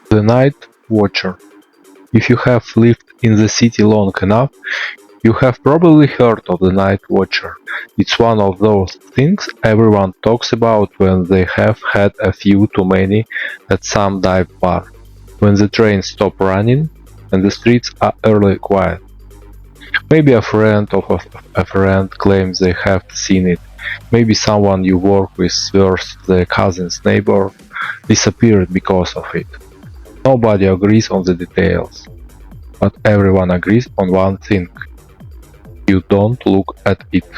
The Night Watcher. If you have lived in the city long enough, you have probably heard of the Night Watcher. It's one of those things everyone talks about when they have had a few too many at some dive bar, when the trains stop running and the streets are early quiet. Maybe a friend of a friend claims they have seen it. Maybe someone you work with swears their cousin's neighbor disappeared because of it. Nobody agrees on the details, but everyone agrees on one thing: you don't look at it.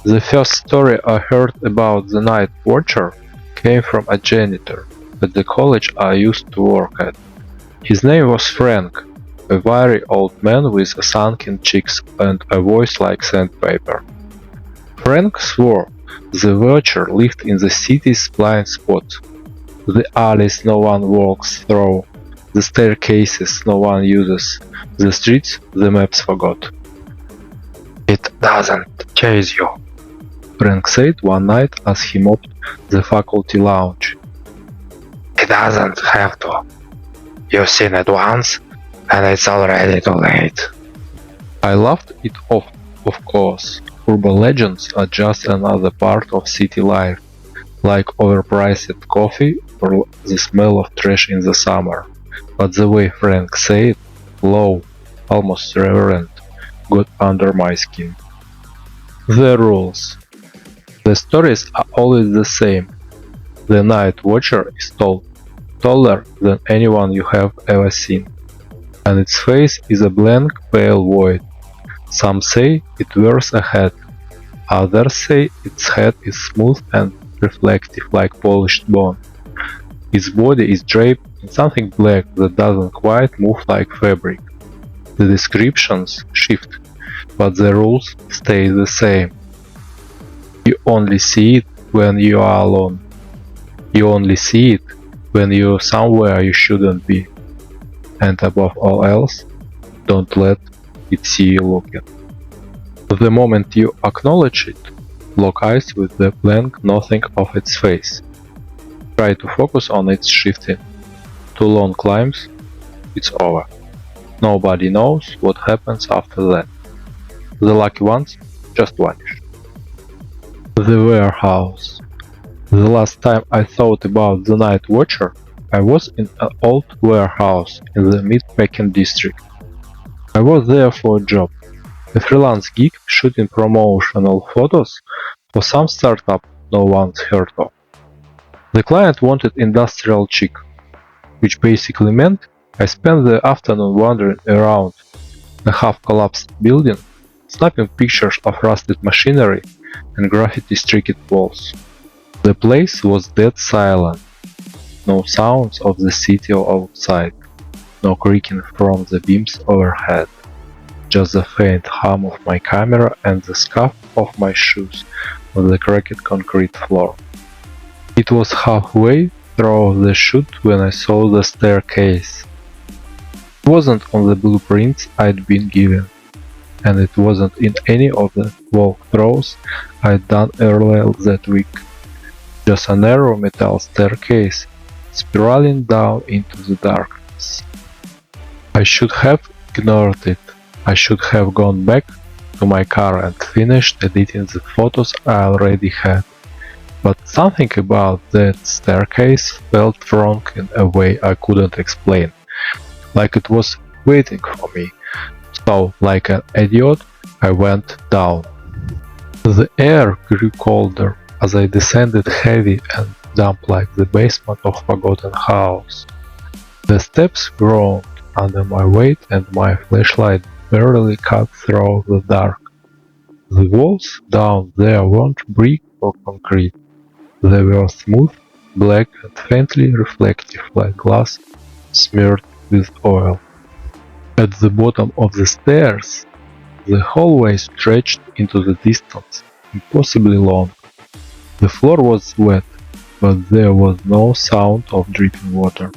The first story I heard about the Night Watcher came from a janitor at the college I used to work at. His name was Frank, a very old man with sunken cheeks and a voice like sandpaper. Frank swore the Watcher lived in the city's blind spots, the alleys no one walks through, the staircases no one uses, the streets the maps forgot. "It doesn't chase you," Frank said one night as he mopped the faculty lounge. "It doesn't have to. You've seen it once, and it's already too late." I laughed it off, of course. Urban legends are just another part of city life, like overpriced coffee or the smell of trash in the summer. But the way Frank said it, low, almost reverent, got under my skin. The rules. The stories are always the same. The Night Watcher is tall, taller than anyone you have ever seen, and its face is a blank pale void. Some say it wears a hat, others say its head is smooth and reflective like polished bone. Its body is draped in something black that doesn't quite move like fabric. The descriptions shift, but the rules stay the same. You only see it when you are alone. You only see it when you're somewhere you shouldn't be. And above all else, don't let it see you looking. The moment you acknowledge it, lock eyes with the blank nothing of its face. Try to focus on its shifting. Too long climbs, it's over. Nobody knows what happens after that. The lucky ones just vanish. The warehouse. The last time I thought about the Night Watcher, I was in an old warehouse in the Meatpacking district. I was there for a job, a freelance gig shooting promotional photos for some startup no one's heard of. The client wanted industrial chic, which basically meant I spent the afternoon wandering around a half-collapsed building, snapping pictures of rusted machinery and graffiti-streaked walls. The place was dead silent. No sounds of the city outside, no creaking from the beams overhead, just the faint hum of my camera and the scuff of my shoes on the cracked concrete floor. It was halfway through the shoot when I saw the staircase. It wasn't on the blueprints I'd been given, and it wasn't in any of the walkthroughs I'd done earlier that week. Just a narrow metal staircase spiraling down into the darkness. I should have ignored it. I should have gone back to my car and finished editing the photos I already had. But something about that staircase felt wrong in a way I couldn't explain, like it was waiting for me. So, like an idiot, I went down. The air grew colder as I descended, heavy and damp like the basement of a forgotten house. The steps groaned under my weight and my flashlight barely cut through the dark. The walls down there weren't brick or concrete. They were smooth, black and faintly reflective like glass smeared with oil. At the bottom of the stairs, the hallway stretched into the distance, impossibly long. The floor was wet, but there was no sound of dripping water,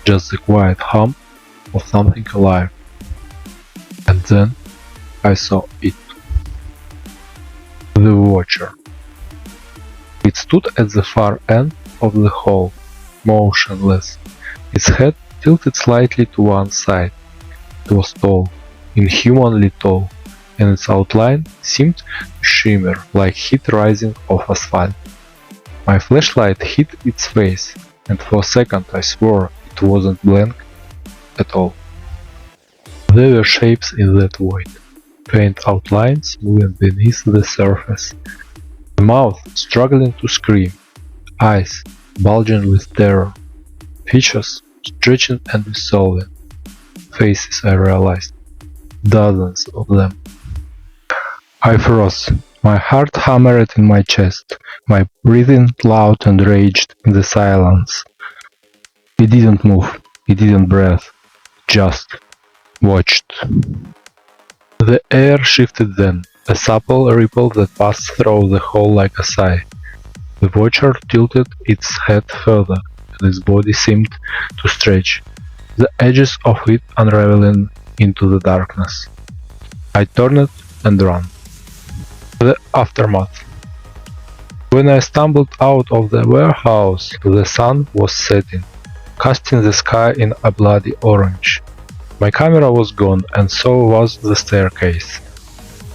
just the quiet hum of something alive. And then I saw it. The Watcher. It stood at the far end of the hall, motionless, Its head tilted slightly to one side. It was tall, inhumanly tall, and its outline seemed to shimmer like heat rising off asphalt. My flashlight hit its face, and for a second I swore it wasn't blank at all. There were shapes in that void, faint outlines moving beneath the surface. A mouth struggling to scream, eyes bulging with terror, features stretching and dissolving, faces I realized, dozens of them. I froze. My heart hammered in my chest, my breathing loud and raged in the silence. It didn't move, it didn't breathe, just watched. The air shifted then, a supple ripple that passed through the hole like a sigh. The watcher tilted its head further, and its body seemed to stretch, the edges of it unraveling into the darkness. I turned and ran. The aftermath. When I stumbled out of the warehouse, the sun was setting, casting the sky in a bloody orange. My camera was gone, and so was the staircase.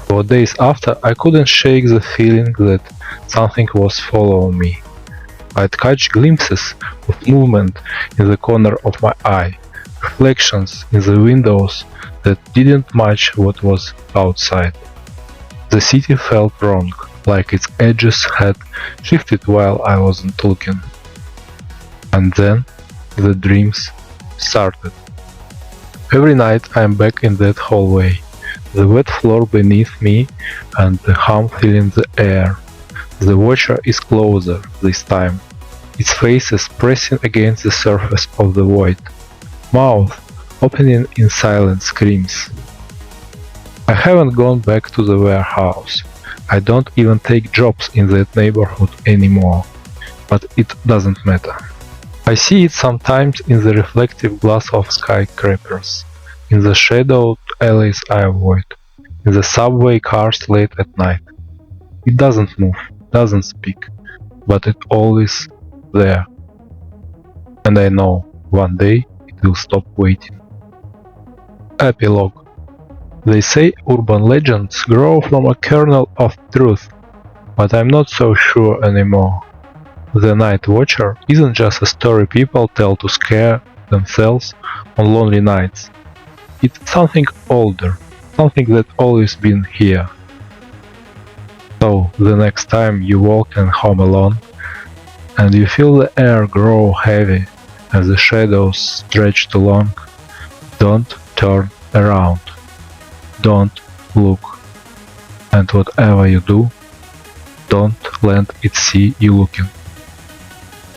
For days after, I couldn't shake the feeling that something was following me. I'd catch glimpses of movement in the corner of my eye, reflections in the windows that didn't match what was outside. The city felt wrong, like its edges had shifted while I wasn't looking. And then the dreams started. Every night I am back in that hallway, the wet floor beneath me and the hum filling the air. The watcher is closer this time, its face is pressing against the surface of the void, mouth opening in silent screams. I haven't gone back to the warehouse. I don't even take jobs in that neighborhood anymore, but it doesn't matter. I see it sometimes in the reflective glass of skyscrapers, in the shadowed alleys I avoid, in the subway cars late at night. It doesn't move, doesn't speak, but it's always there. And I know one day it will stop waiting. Epilogue. They say urban legends grow from a kernel of truth, but I'm not so sure anymore. The Night Watcher isn't just a story people tell to scare themselves on lonely nights. It's something older, something that's always been here. So the next time you walk in home alone, and you feel the air grow heavy and the shadows stretch too long, don't turn around. Don't look. And whatever you do, don't let it see you looking.